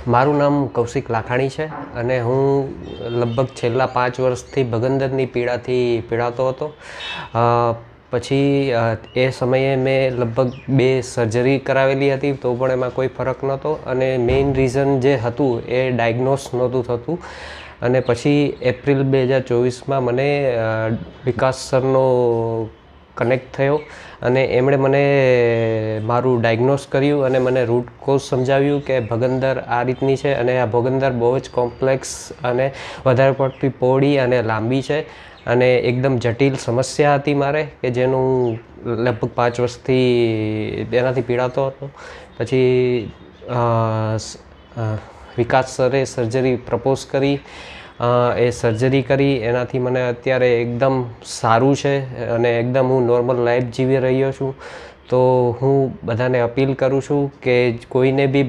મારું નામ કૌશિક લાખાણી છે અને હું લગભગ છેલ્લા 5 વર્ષથી ભગંદરની પીડાથી પીડાતો હતો. પછી એ સમયે મેં લગભગ 2 સર્જરી કરાવેલી હતી તો પણ એમાં કોઈ ફરક નહોતો અને મેઇન રીઝન જે હતું એ ડાયગ્નોસ નહોતું થતું. અને પછી એપ્રિલ 2024માં મને વિકાસ સરનો કનેક્ટ થયો અને એમણે મને મારું ડાયગ્નોસ કર્યું અને મને રૂટ કોઝ સમજાવ્યું કે ભગંદર આ રીતની છે અને આ ભગંદર બહુ જ કોમ્પ્લેક્સ અને વધારે પડતી પહોળી અને લાંબી છે અને એકદમ જટિલ સમસ્યા હતી મારે કે જેનું લગભગ 5 વર્ષથી તેનાથી પીડાતો હતો. પછી વિકાસ સરે સર્જરી પ્રપોઝ કરી, એ સર્જરી કરી એનાથી મને અત્યારે એકદમ સારું છે અને એકદમ હું નોર્મલ લાઈફ જીવી રહ્યો છું. તો હું બધાને અપીલ કરું છું કે કોઈને બી